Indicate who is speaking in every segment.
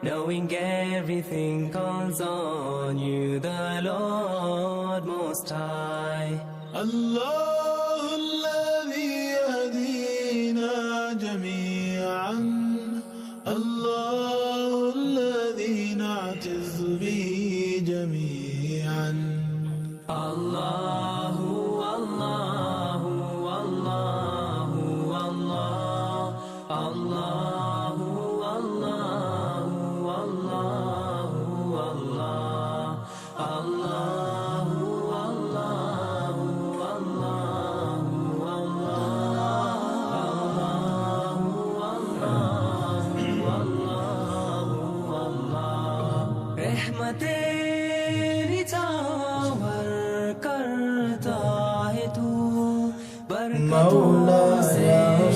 Speaker 1: Knowing everything calls on you, the Lord Most High.
Speaker 2: الله الذي يهدينا جميعا، الله الذي نعتز به جميعا.
Speaker 1: الله الله الله الله الله الله الله الله رحمتیں نچھاور کرتا ہے تو برکتوں سے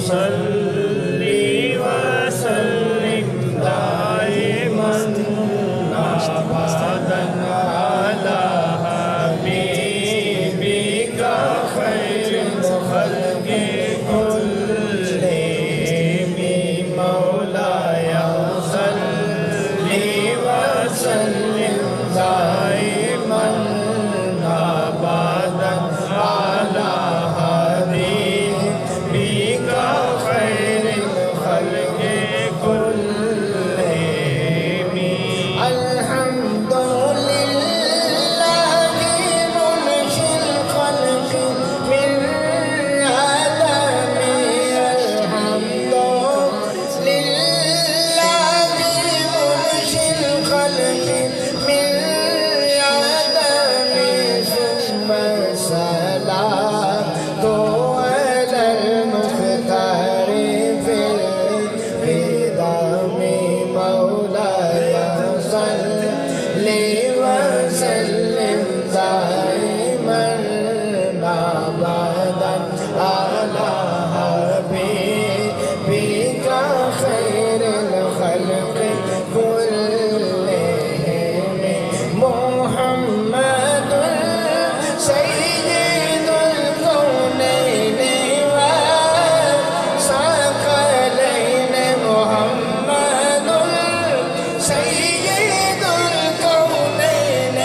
Speaker 3: صلی وسلم دائما ابدا علی حبیبک خیر الخلق كلهم مولاي صلی وسلم دائما ابدا علی حبیبک خیر الخلق كلهم.
Speaker 4: الحمد لله منشئ الخلق من عدم، الحمد لله منشئ الخلق من عدم، ثم الصلاة على المختار في القدم مولاي صلي وسلم دائما ابدا على حبيبك خير الخلق كلهم. محمد سيد الكونين والثقلين، محمد سيد الكونين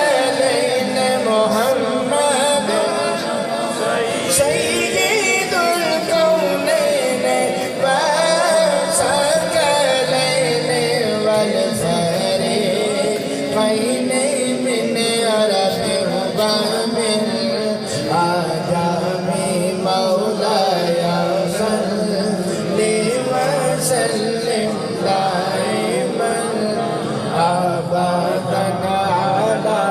Speaker 4: والثقلين، محمد سيد الكونين والثقلين والفريقين من عرب ومن عجم مولاي صلي وسلم دائما ابدا على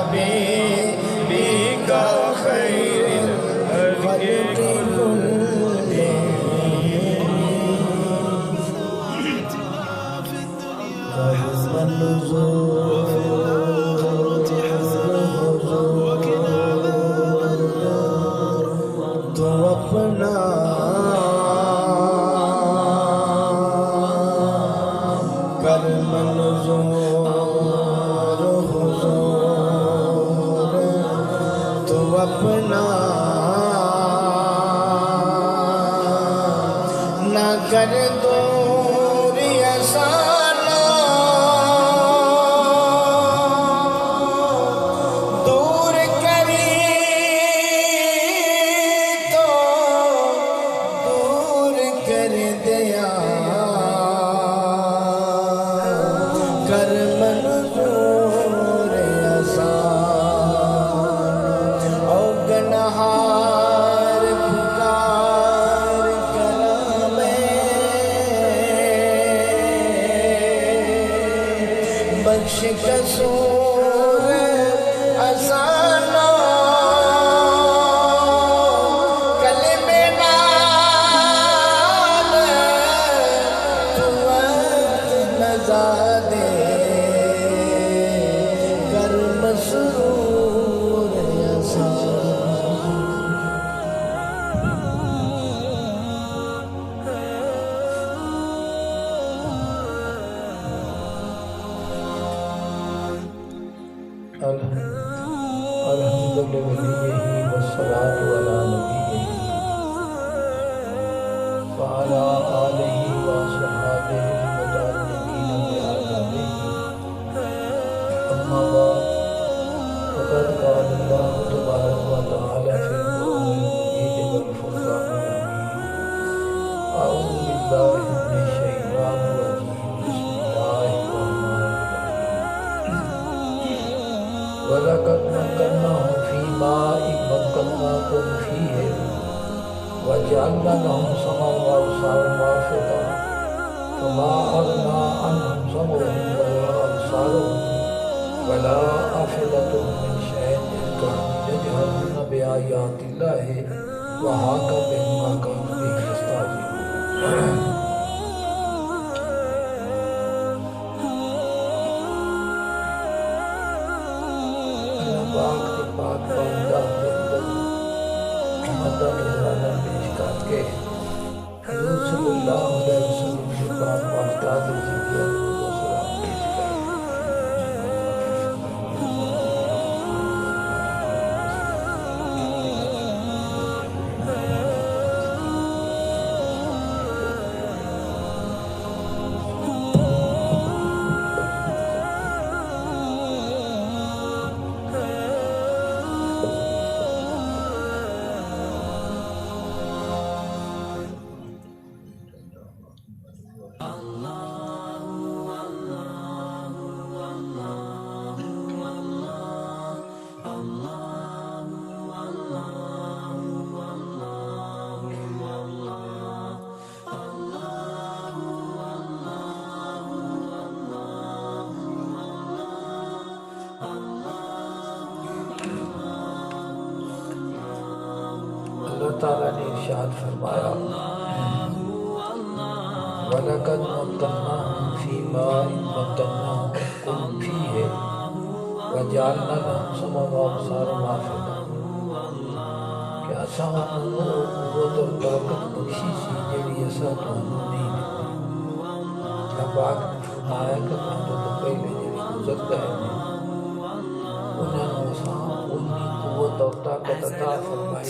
Speaker 4: حبيبك خير الخلق
Speaker 3: تو اپنا کر منظور حضور، تو اپنا نہ کر دور احسانہ، دور کری تو دور کر دیا بخش قصور اسانا کلمے نال تو وقت نزادے کر مسرور اسانا الحمد لله والصلاة على نبيه وعلى آله وصحبه المتعلقين بآدابه أما بعد فقد قال الله تبارك وتعالى في القرآن المجيد والفرقان الحميد أعوذ بالله من الشيطان الرجيم بسم الله الرحمن الرحيم ولقد مكناهم في ماء مكناكم فيه وجعلنا لهم سمعا وأبصارا وأفئدة فما أغنى عنهم سمعهم ولا أبصارهم ولا أفئدتهم من شيء إذ كانوا يجهرون بآيات الله وحاق بهم ما كانوا به يستهزئون پاک بندہ مدد نظرانہ پیش کر کے حضور صلی اللہ علیہ وسلم سے پاک وافتاد زندگی و سلام پیش اللہ تعالیٰ نے ارشاد فرمایا وَلَقَدْ مَكَّنَّاهُمْ فِي مَاءٍ مَكَّنَّاكُمْ فِيهِ وَجَعَلْنَا لَهُمْ سَمْعًا وَأَبْصَارًا وَأَفْئِدَةً کہ اساں انہوں قوت اور طاقت بخشی سی جڑی اساں تانوں نہیں دتی اللہ پاک نے فرمایا کہ تانوں تو پہلے جڑی گزر گئے نے انہاں نوں اساں اُنی قوت اور طاقت عطا فرمائی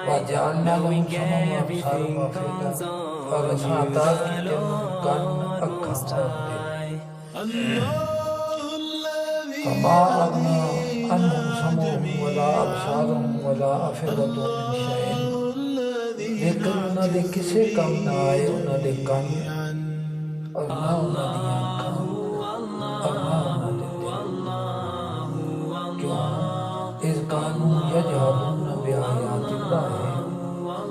Speaker 3: وَجَعَلْنَا لَهُمْ سَمْعًا وَأَبْصَارًا وَأَفْئِدَةً اور اساں عطا کیتے کان اکھاں فما أغنى عنهم سمعهم ولا أبصارهم ولا أفئدتهم من شيء لیکن انہوں نے کسے کم نہ آئے انہوں نے کن اور نہ انہوں نے آنکھاں اور نہ انہوں نے دل کیوں اس قانون یجحدون بآیات اللہ ہے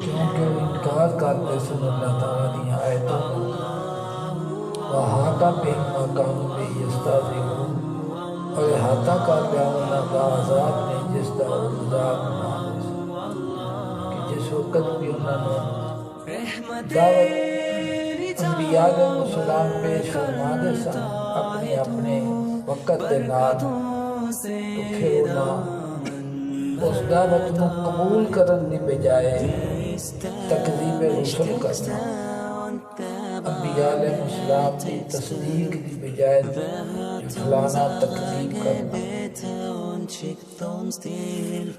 Speaker 3: کیونکہ وہ انکار کرتے سن اللہ تعالیٰ دی آیتوں وَحَاقَ بِهِم مَا كَانُوا بِهِ يَسْتَهْزِئُونَ اور احاطہ کر لیا انہوں کا عذاب نے جس کا عذاب نہ کہ جس وقت بھی انہوں نے دعوت انبیاء علیہ السلام پیش فرما دے سن اپنے اپنے وقت دے نال تو پھر انہوں اس دعوت کو قبول کرن دی بجائے تکذیب رسول کرنا انبیاء علیہ السلام کی تصدیق کی بجائے جھلانا تکذیب کرنا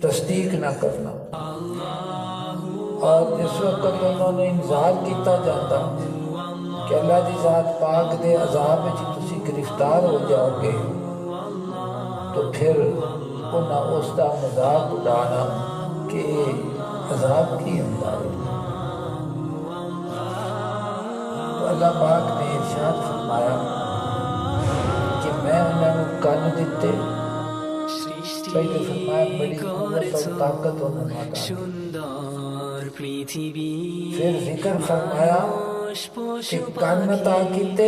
Speaker 3: تصدیق نہ کرنا اور جس وقت انہوں نے انذار کیتا جاتا کہ اللہ دی ذات پاک دے عذاب وچ تسی گرفتار ہو جاؤ گے تو پھر انہاں اس دا مذاق اڑانا کہ عذاب کی انداز اللہ پاک نے ارشاد فرمایا کہ میں انہوں نے کان دیتے پہلے فرمایا بڑی قوت اور طاقت انہوں نے عطا پھر ذکر فرمایا کہ کان عطا کیتے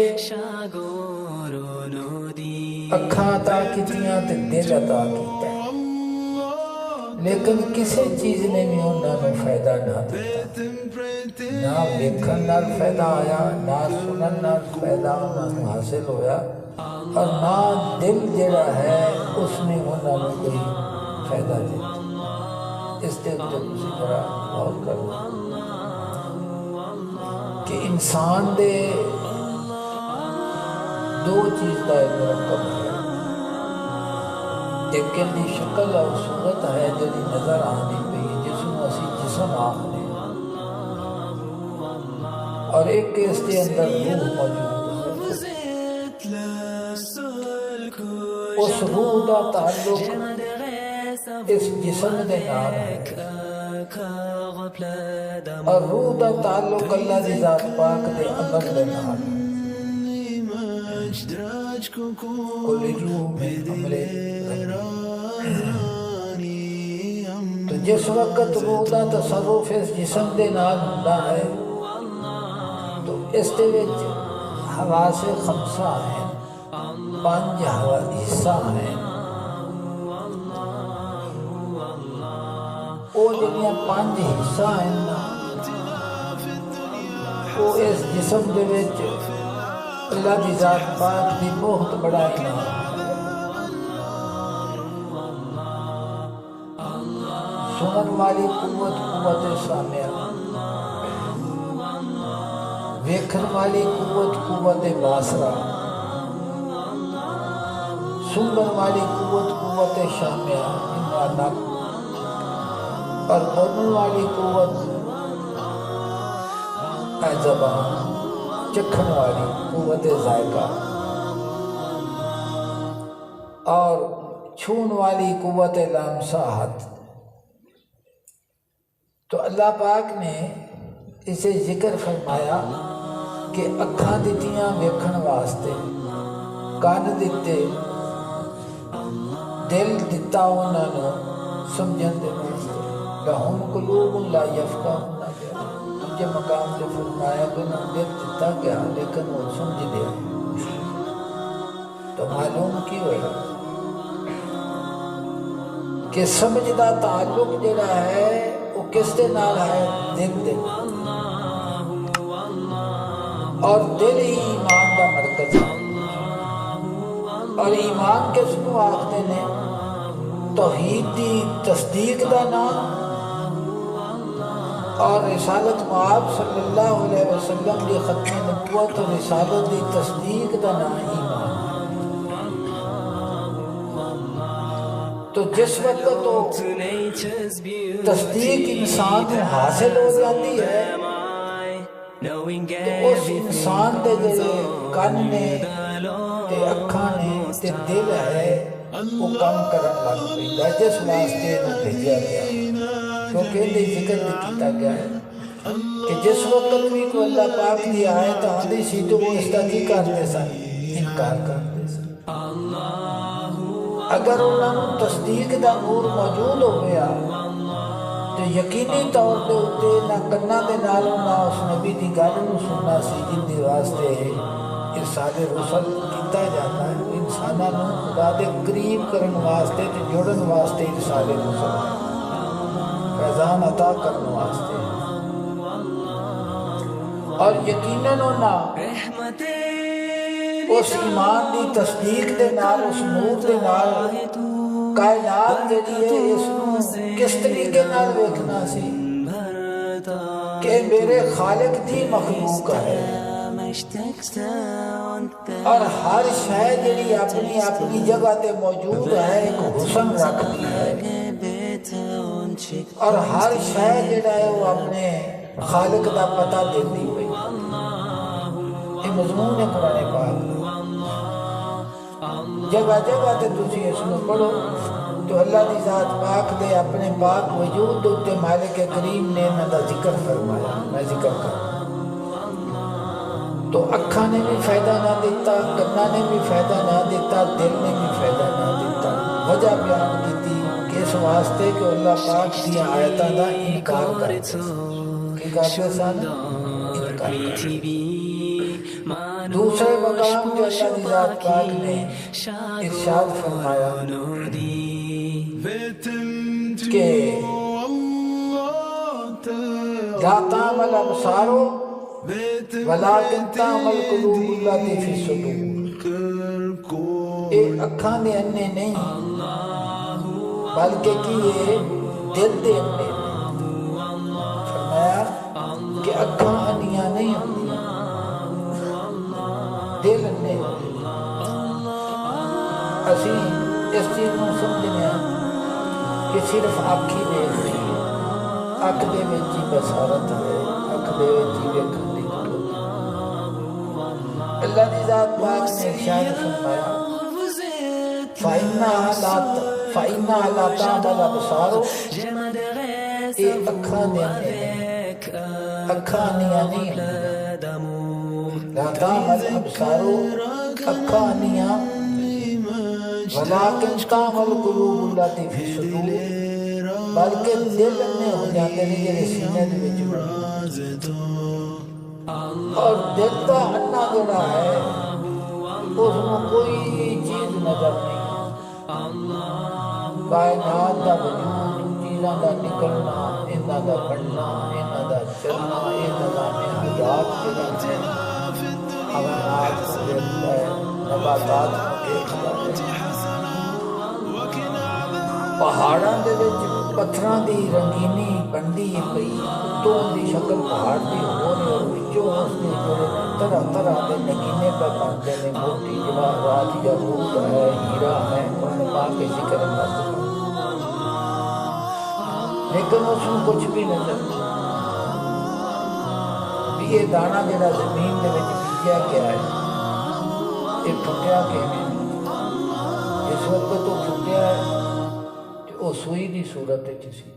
Speaker 3: اکھاں عطا کیتیاں تے دل عطا کیتا لیکن کسی چیز نے بھی انہاں نوں فائدہ نہ دیتا نہ ویکھن نال فائدہ آیا نہ سنن نال فائدہ انہاں نوں حاصل ہویا اور نہ دل جڑا ہے اس نے انہاں نوں کوئی فائدہ دیتا اس تے تسی ذرا غور کرو کہ انسان دے دو چیز دا مرکب ہے ایک دی شکل اور صورت ہے جڑی نظر آندی پئی جس نوں اسی جسم آکھنے اور ایک اس کے اندر روح موجود ہے اس روح دا تعلق اس جسم دے نال ہے اور روح دا تعلق اللہ دی ذات پاک دے عمل دے نال کل روح میں عملے تو جس وقت روح دا تصرف اس جسم دے نال ہوندا ہے تو اس دے وچ حواس خمسہ ہیں پانچ حصہ ہیں وہ جڑیاں پانچ حصہ ہیں وہ اس جسم دے وچ اللہ دی ذات پاک دی بہت بڑا انعام سنن والی قوت قوت سامعہ ویکھن والی قوت قوت باصرہ سنن والی قوت قوت شامعہ انوانک اور بولن والی قوت زبان چکھن والی قوت ذائقہ اور چھون والی قوت لامساحت تو اللہ پاک نے اسے ذکر فرمایا کہ اکھاں دتیاں ویکھن واسطے کان دتے دل دتا انہاں نوں سمجھن دے واسطے لہم قلوب لا یفقہون کے مقام سے فرمایا کہ انہوں دل دیتا گیا لیکن وہ سمجھ دیا تو معلوم کی ہوئے کہ سمجھ دا تعلق جڑا ہے وہ کس دے نال ہے دل دے اور دل ہی ایمان دا مرکز ہے اور ایمان کس کو آختے نے توحید دی تصدیق دا نام اور رسالت مآب صلی اللہ علیہ وسلم دی ختم نبوت اور رسالت دی تصدیق دا نام ایمان تو جس وقت تو تصدیق انسان کو حاصل ہو جاتی ہے تو اس انسان دے جڑے کان نے تے اکھاں نے تے دل ہے وہ کام کرن لگ پیندا جس واسطے انہوں بھیجا گیا کیونکہ یہ ذکر کیتا گیا ہے کہ جس وقت بھی کوئی اللہ پاک کی آیت آتی سی تو وہ اس کا کی کرتے سن انکار کرتے سن اگر انہوں تصدیق دا نور موجود ہو گیا تو یقینی طور پہ اتے نہ کرنا دے نالوں نہ اس نبی دی گل نوں سننا سی جن دے واسطے ارسال رسل کیتا جاتا ہے انساناں نوں خدا دے قریب کرن واسطے تے جوڑن واسطے ارسال رسل فیضان عطا کرنے واسطے اور یقیناً اس ایمان دی تصدیق دے نال اس نور دے نال کائنات دے لیے اس نو کس طریقے نال ویکھنا سی کہ میرے خالق دی مخلوق ہے اور ہر شے جڑی اپنی اپنی جگہ تے موجود ہے ایک حسن رکھتی ہے اور ہر شے جڑا ہے وہ اپنے خالق دا پتہ دیتی ہوئی یہ مضمون ہے قرآن پاک جگہ جگہ تے تسی اس کو پڑھو تو اللہ دی ذات پاک دے اپنے پاک وجود تے مالک کریم نے انہاں دا ذکر فرمایا میں ذکر کروں تو اکھاں نے بھی فائدہ نہ دیتا کنا نے بھی فائدہ نہ دیتا دل نے بھی فائدہ نہ دیتا وجہ بیان کیتی کہ اس واسطے کہ اللہ پاک دی آیتاں دا انکار کرتے کہ کرتے سن انکار کر دوسرے مقام پہ اللہ کی ذات پاک نے ارشاد فرمایا کہ لا تعمل الابصار ولكن تعمل القلوب التي في الصدور. اے اکھاں دے انے نہیں بلکہ کہ یہ دل دے انے. فرمایا کہ اکھاں انیاں نہیں ہوندیاں، دل انے. اسی اس چیز کو سمجھنے ہیں کہ صرف اکھ ہی دیکھتی ہے، اکھ دے وچ ہی بصارت ہے، اکھ دے وچ ہی ویکھن دی قدرت. اللہ دی ذات پاک نے ارشاد فرمایا فَإِنَّهَا لَا تَعْمَى الْأَبْصَارُ. اے اکھاں دے اکھاں نہیں لا تعمى الابصار اکھاں نہیں ولكن تعمى القلوب التي في الصدور. بلکہ دل میں ہو جاتے ہیں جڑے سینے دے وچ بڑھتے. اور دل دا انا جڑا ہے اس میں کوئی چیز نظر نہیں. کائنات دا وجود، چیزاں دا نکلنا، انہاں دا بڑھنا، انہاں دا چلنا، یہ نظام حیات جڑا ہے حیوانات کو دیکھتا ہے، نباتات کو دیکھتا ہے. پہاڑاں دے وچ پتھراں دی رنگینی بندی پئی، تو دی شکل پہاڑ دی ہو رہی اور وچوں اس دے جڑے طرح طرح دے نگینے پہ بنتے ہیں، موتی جواہرات یا روپ ہے، ہیرا ہے، قرآن پاک کے ذکر انداز. لیکن اس میں کچھ بھی نظر نہیں. یہ دانا جڑا زمین دے وچ بیجیا گیا ہے یہ پھٹیا کیویں؟ اس وقت تو پھٹیا ہے وہ سوئی دی صورت وچ سی،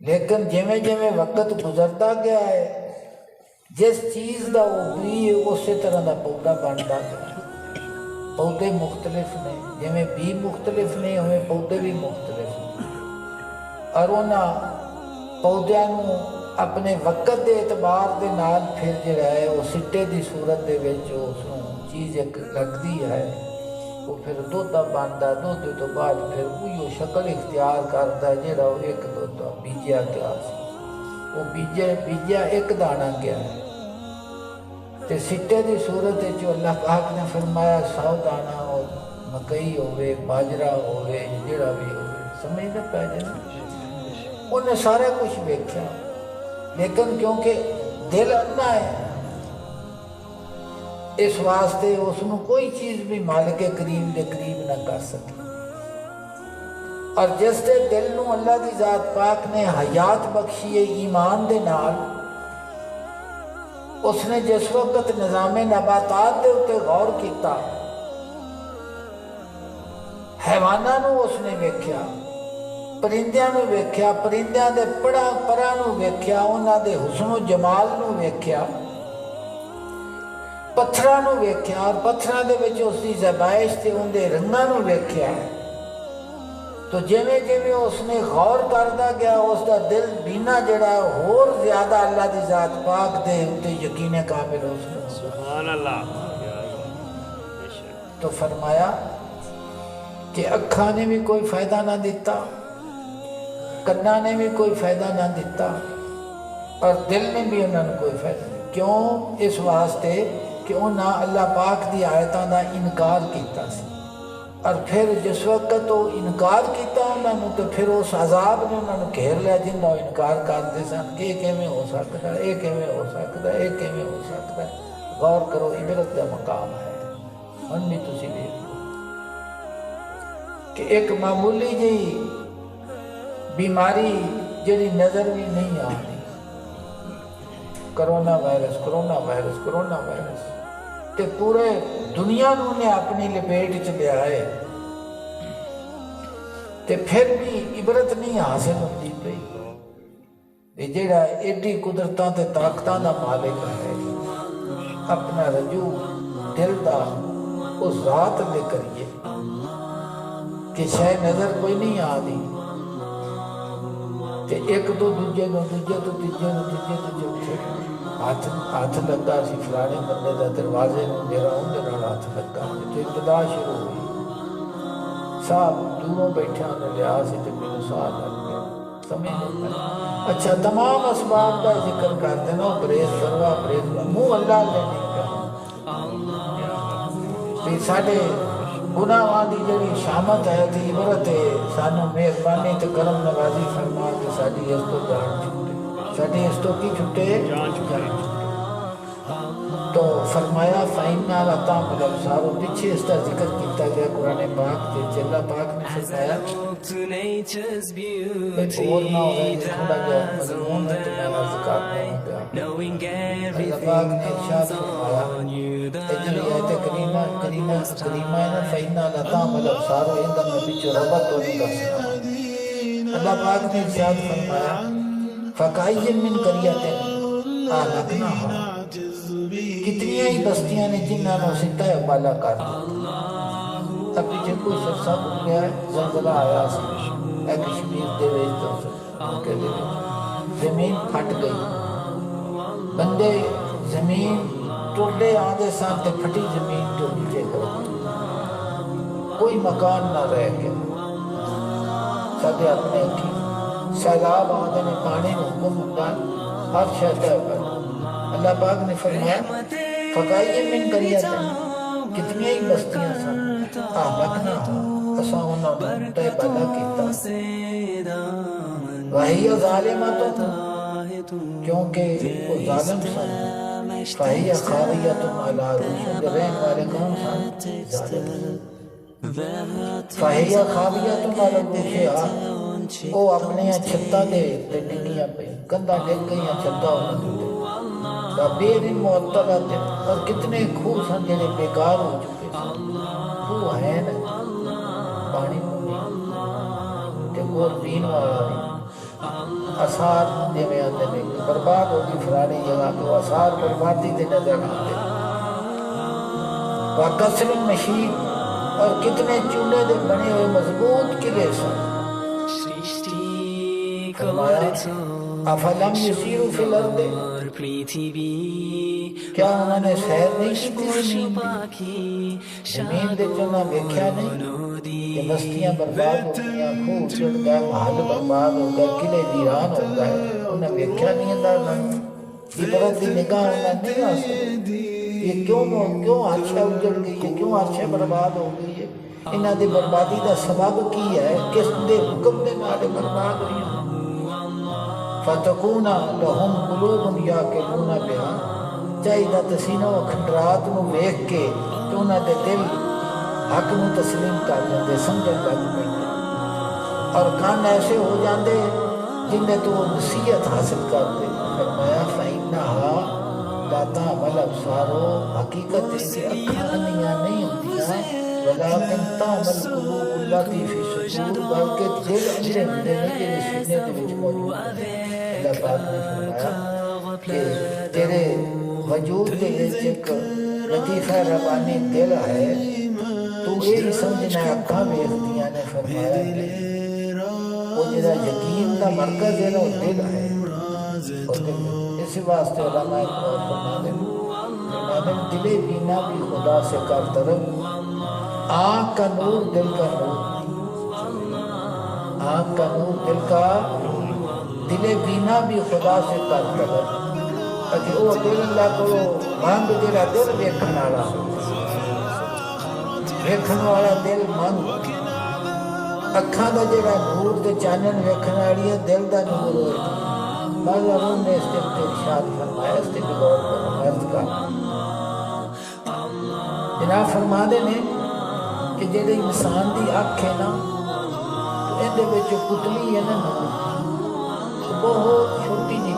Speaker 3: لیکن جویں جویں وقت گزرتا گیا ہے جس چیز دا وہ بری ہے اسی طرح دا پودا بنتا گیا. پودے مختلف نے، جویں بی مختلف نے ہوئے پودے بھی مختلف نے. اور انہاں پودیاں نوں اپنے وقت دے اعتبار دے نال پھر جڑا ہے وہ سٹے دی صورت دے وچ اس نوں چیز ایک لگدی ہے، وہ پھر دودھا بنتا، دودھ تو بعد پھر وہی شکل اختیار کرتا ہے جڑا وہ ایک دودھا بیجیا گیا سی. وہ بیجیا ایک دانا گیا ہے تے سٹے دی صورت وچ اللہ پاک نے فرمایا 100 دانا اور مکئی ہوئے، باجرا ہوئے، جڑا بھی ہوئے. سمجھتے پہ جانا انہیں سارا کچھ ویکھیا، لیکن کیونکہ دل انا ہے اس واسطے اس نو کوئی چیز بھی مالک کریم دے قریب نہ کر سکی. اور جس دے دل نو اللہ دی ذات پاک نے حیات بخشی ہے ایمان دے نال، اس نے جس وقت نظام نباتات دے اتے غور کیتا، حیواناں نو اس نے ویکھیا، پرندیاں نو ویکھیا، پرندیاں دے پراں نو ویکھیا، انہاں دے حسن و جمال نو ویکھیا، پتھراں نو ویکھیا، اور پتھراں دے وچ اس دی زبائش تے ان دے رنگاں نو ویکھیا. تو جویں جویں اس نے غور کردا گیا اس دا دل بینا جڑا ہے اور زیادہ اللہ دی ذات پاک دے تے یقین کامل ہو سکتا.
Speaker 4: سبحان اللہ.
Speaker 3: تو فرمایا کہ اکھاں نے بھی کوئی فائدہ نہ دیتا، کنا نے بھی کوئی فائدہ نہ دیتا، اور دل نے بھی انہوں نے کوئی فائدہ نہیں. کیوں؟ اس واسطے کہ انہاں اللہ پاک دی آیتاں دا انکار کیتا سی، اور پھر جس وقت وہ انکار کیتا انہوں نے تو پھر اس عذاب نے انہوں نے گھیر لیا جن کا انکار کرتے سن کہ یہ کیویں ہو سکتا ہے، یہ کیویں ہو سکتا ہے، یہ کیویں ہو سکتا ہے. غور کرو، عبرت کا مقام ہے. ہن بھی تسی دیکھ لو کہ ایک معمولی جی بیماری جڑی نظر بھی نہیں آتی، کرونا وائرس تے پورے دنیا نو نے اپنی لپیٹ چ لیا ہے، تے پھر بھی عبرت نہیں حاصل ہوتی پئی. یہ جڑا ایڈی قدرتاں تے طاقتاں دا مالک ہے، اپنا رجوع دل دا اس ذات لے کریے کہ شاید نظر کوئی نہیں آتی، تے ایک تو دوجے نو تیجے تو چوتھے ہاتھ لگا سی فلانے بندے دا دروازے نو میرا اندر ہاتھ لگا تے ابتدا شروع ہوئی صاحب دوروں بیٹھے انہیں لیا سی تے میرے ساتھ لگ گیا سمجھ نہیں پڑا اچھا تمام اسباب کا ذکر کرتے نا پرہیز کروا منہ اللہ لینے کا بھی ساڈے گناہاں دی جڑی شامت ہے تے عبرت ہے سانو مہربانی تے کرم نوازی فرما کے ساڈی اس تو جان چھٹے ساڈی اس تو کی چھٹے جان چھٹے تو فرمایا فَإِنَّا لَتَعْمَلُ الْأَبْصَارُ پیچھے اس کا ذکر کیتا گیا قرآن پاک کے اللہ پاک نے فرمایا ایک اور نہ ہوئے تھوڑا گیا مضمون ہے تو میں نے ذکر نہیں گیا اللہ پاک نے ارشاد فرمایا اجلی آیت کریمہ ہے نا فَإِنَّا لَتَعْمَلُ الْأَبْصَارُ اندر میں پیچھے ربط تو نہیں کر سکتا اللہ پاک نے ارشاد فرمایا فَقَائِيٍ مِّن قَرْيَةٍ أَهْلَكْنَاهَا کتنی ہی بستیاں نے جنہاں نے ستہ بالا کر دیا اب پیچھے کوئی شخصہ بھول گیا ہے زلزلہ آیا سی اے کشمیر دے ویج زمین پھٹ گئی بندے زمین ٹوٹے آدھے ساتھ پھٹی زمین تو نیچے کر کوئی مکان نہ رہ گیا ساتھے اپنے اکھی سیلاب آدھے نے پانی حکم ہوگا ہر شہدہ پر اللہ پاک نے فرمایا فقائیے من قریتن کتنی ہی بستیاں سن آمکنا اسا انہوں نے تے بلا کیتا وہی ظالمات کیونکہ وہ ظالم سن فہی خاویت علی عروش رہن والے کون سن ظالم فہی خاویت علی عروش وہ اپنے چھتا دے ڈنگیاں پہ گندہ ڈگ گئی چھتا ہونے بے دن معطلہ تھے اور کتنے خوہ سن جنہیں بیکار ہو چکے سن خوہ ہے نا پانی نہیں تے گور پین والا نہیں اثار دے میں آتے نہیں برباد ہوگی فرانی جگہ تو اثار بربادی دے نظر آتے وَقَصْرٍ مَشِيدٍ اور کتنے چولے دے بنے ہوئے مضبوط قلعے سن فرمایا افلم یسیروا فی الارض کیا انہوں نے سیر نہیں کی زمین دے چنا دیکھا نہیں کہ بستیاں برباد ہو گیا خوہ اجڑ گئے محل برباد ہو گئے قلعے ویران ہو گئے انہیں دیکھا نہیں اندر عبرت دی نگاہ انہیں نہیں آ سکتی یہ کیوں عرشہ اجڑ گئی ہے کیوں عرشہ برباد ہو گئی ہے انہاں دی بربادی دا سبب کی ہے کس دے حکم دے نال برباد ہوئی ہیں فتکونا لہم قلوب یاقلون بہا چاہیدہ تسینہ و کھنڈرات نو ویکھ کے تو انہاں دے دل حق نو تسلیم کر جاندے سمجھن لگ پے اور کان ایسے ہو جاندے جن دے تو نصیحت حاصل کرتے فرمایا فَإِنَّهَا لَا تَعْمَلُ الْأَبْصَارُ حقیقت ہے کہ اکھاں نہیں ہوندیاں ولیکن تعمل قلوب التی فی صدور بلکہ دل اندر ہوندے نے جنہیں سینے دے وچ موجود ہے اللہ پاک نے فرمایا کہ تیرے وجود دے وچ ایک لطیفہ ربانی دل ہے تو یہ سمجھنا اکھاں ویکھدیاں نے فرمایا وہ جڑا یقین دا مرکز ہے وہ دل ہے اسی واسطے علماء فرماتے ہیں دل بینا بھی خدا سے کر طرف آنکھ کا نور دل کا نور آنکھ کا نور دل کا دل بینا بھی خدا سے کر طرف اگر وہ دل اللہ کو مانگ دل دل ویکھن والا دل مانگ اکھاں دا جڑا نور تے چانن ویکھن والی ہے دل دا نور ہوئے بعض علوم نے اس دل کے ارشاد فرمایا اس دل غور کرو عرض کا جناب فرما دے نے کہ جڑے انسان دی اکھ ہے نا تو اندے وچ پتلی ہے نا بہت چھوٹی جی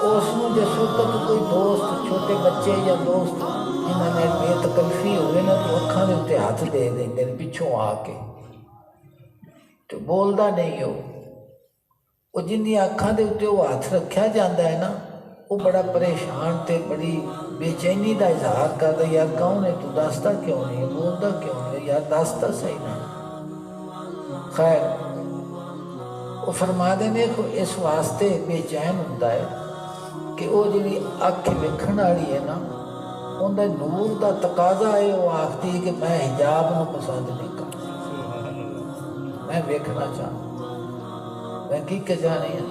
Speaker 3: اس نو جس وقت کوئی دوست چھوٹے بچے یا دوست جنہاں نے بے تکلفی ہوئے نا تو اکھاں دے تے ہاتھ دے دیں پیچھوں آ کے تو بولدا نہیں ہو وہ جن دی اکھاں دے تے وہ ہاتھ رکھیا جاندا ہے نا وہ بڑا پریشان تے بڑی بے چینی دا اظہار کردا یار کون ہے تو دستا کیوں نہیں بولدا کیوں نہیں یار دستا صحیح نا خیر وہ فرماتے ہیں کہ اس واسطے بے چین ہوتا ہے کہ وہ جی اکھ ویکھن والی ہے نا اندر نور دا تقاضا ہے، وہ آختی ہے کہ میں حجاب نو پسند نہیں کرتا، میں ویکھنا چاہتا، میں کی جانی ہے۔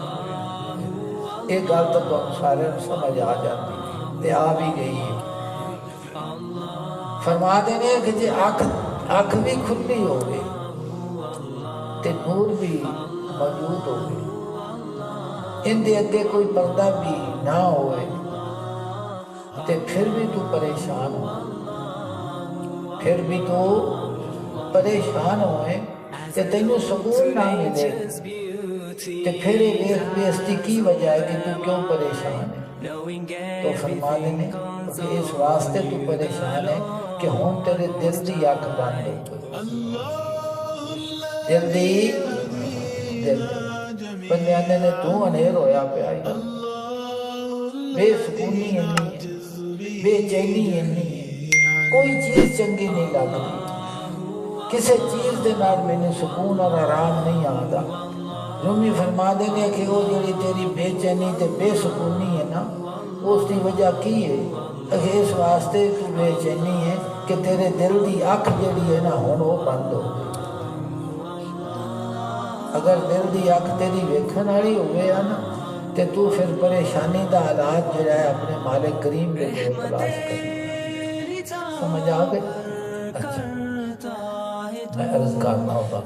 Speaker 3: ایک گل تو تم سارے سمجھ آ جاتی تے آ بھی گئی ہے۔ فرما دینے کہ جی اکھ بھی کھلی ہوگی تے نور بھی موجود ہوگی، ان دے اگے کوئی پردہ بھی نہ ہوئے تے پھر بھی تو پریشان ہو، پھر بھی تو پریشان ہوئے تے تینوں سکون نہ ملے تے پھر ایک بےزتی کی وجہ ہے کہ تو کیوں پریشان ہے؟ تو فرما دینے کہ اس واسطے تو پریشان ہے کہ ہوں تیرے دل دی اکھ بند ہو گئی، دل بندے آنے نے تو انیر ہویا پہ آئی، بے سکونی انی ہے، بے چینی انی ہے، کوئی چیز چنگی نہیں لگتی، کسی چیز دے نال میں نے سکون اور آرام نہیں آتا۔ رومی فرما دینے کہ وہ جڑی تیری بے چینی تے بے سکونی ہے نا اس کی وجہ کی ہے؟ اس واسطے تو بے چینی ہے کہ تیرے دل دی اکھ جڑی ہے نا ہن وہ بند ہو گئی۔ اگر دل دی اکھ تیری ویکھن والی ہوئے نا تے تو پھر پریشانی دا حالات جڑا ہے اپنے مالک کریم دے کو تلاش کر۔ سمجھ آ گئے؟ اچھا میں عرض کرنا ہوتا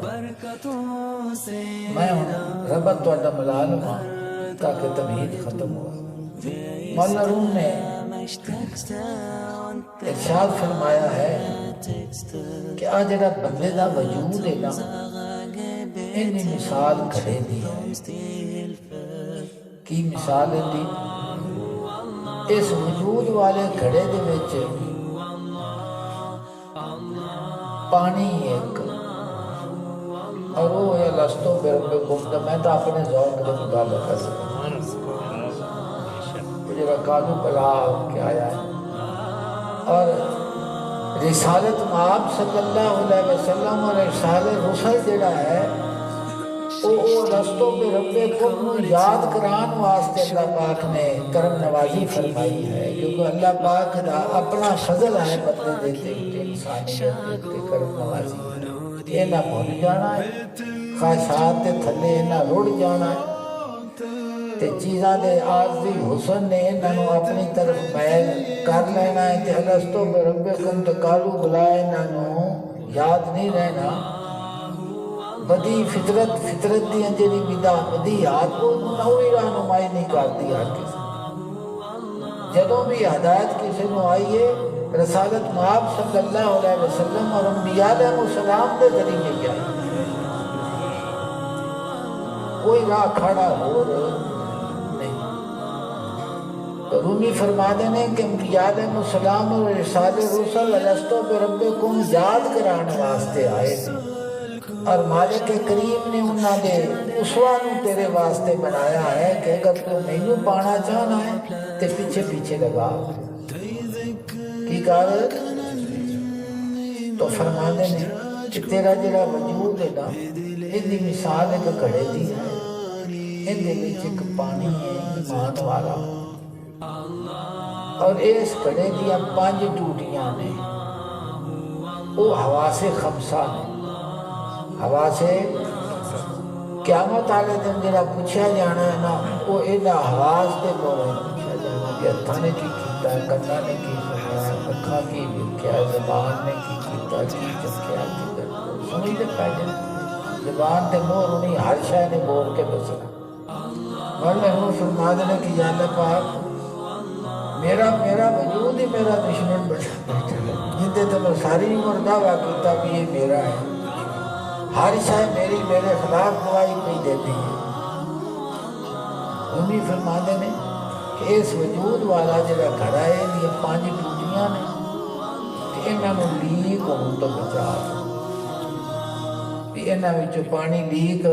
Speaker 3: میں ربط تھوڑا ملا لوں تاکہ تمہید ختم ہوا۔ مولانا روم نے ارشاد فرمایا ہے کہ آج جڑا بندے دا وجود ہے نا اینی مثال کھڑے دی ہے۔ کی مثال ہے دی؟ اس وجود والے کھڑے دے وچ پانی ایک اور وہ ہے لستو بربکم، تو میں تو اپنے ذوق کے مطابق کر سکتا جگہ کالو بلا کے آیا ہے۔ اور رسالت مآب صلی اللہ علیہ وسلم اور رسالت رسل جڑا ہے وہ لستو بربکم یاد کران واسطے اللہ پاک نے کرم نوازی فرمائی ہے، کیونکہ اللہ پاک دا اپنا فضل ہے بدلے دیتے ہوتے انسانیت دیتے کرم نوازی ہے۔ یہ نہ بھول جانا ہے، خواہشات تے تھلے نہ رڑ جانا ہے تے چیزاں دے عارضی حسن نے انہوں اپنی طرف میل کر لینا ہے تے الستو بربکم تے کالو بلائے انہوں یاد نہیں رہنا۔ بدی فطرت دی انجلی بدا بدی ہاتھ کو نوی رہنمائی نہیں کرتی ہر کسی، جدوں بھی ہدایت کسی نو آئیے رسالت مآب صلی اللہ علیہ وسلم اور انبیاء علیہ السلام دے ذریعے کیا کوئی راہ کھڑا ہو نہیں۔ تو رومی فرما دینے کہ انبیاء علیہ السلام اور رسالت رسل الستو بربکم یاد کرانے واسطے آئے تھے، اور مالک کریم نے انہاں دے اسوہ نو تیرے واسطے بنایا ہے کہ اگر تو مینوں پانا چاہنا ہے تے پیچھے پیچھے لگا کی کارت۔ تو فرما دینے کہ تیرا جڑا وجود ہے نا ادھی مثال ایک گھڑے دی ہے، اندھے وچ ایک پانی ہے ایمان والا، اور اس گھڑے دیا 5 ٹوٹیاں نے، وہ حواس خمسہ نے۔ حواس قیامت والے دن جڑا پوچھا جانا ہے نا وہ انہاں حواس دے بارے پوچھا جانا کہ ہتھاں نے کی کیتا ہے، کناں نے کی سنیا ہے، اکھاں کی ویکھیا ہے، زبان نے کی کیتا کی چکھیا کی سمجھتے پہ جائے۔ زبان تے مور انہیں ہر شے نے بول کے بسنا۔ مولا ہوں فرما دینے کہ یا اللہ پاک میرا وجود ہی میرا دشمن بنا بیٹھا ہے، جندے تو میں ساری عمر دعویٰ کیتا بھی یہ میرا ہے، ہر شے میرے خلاف گواہی پہ دیتی ہے۔ امی فرما دینے کہ اس وجود والا جڑا گھڑا ہے یہ 5 ٹوٹیاں نے کہ انہاں نوں لیک ہون تو بچا، انہاں وچوں پانی لیک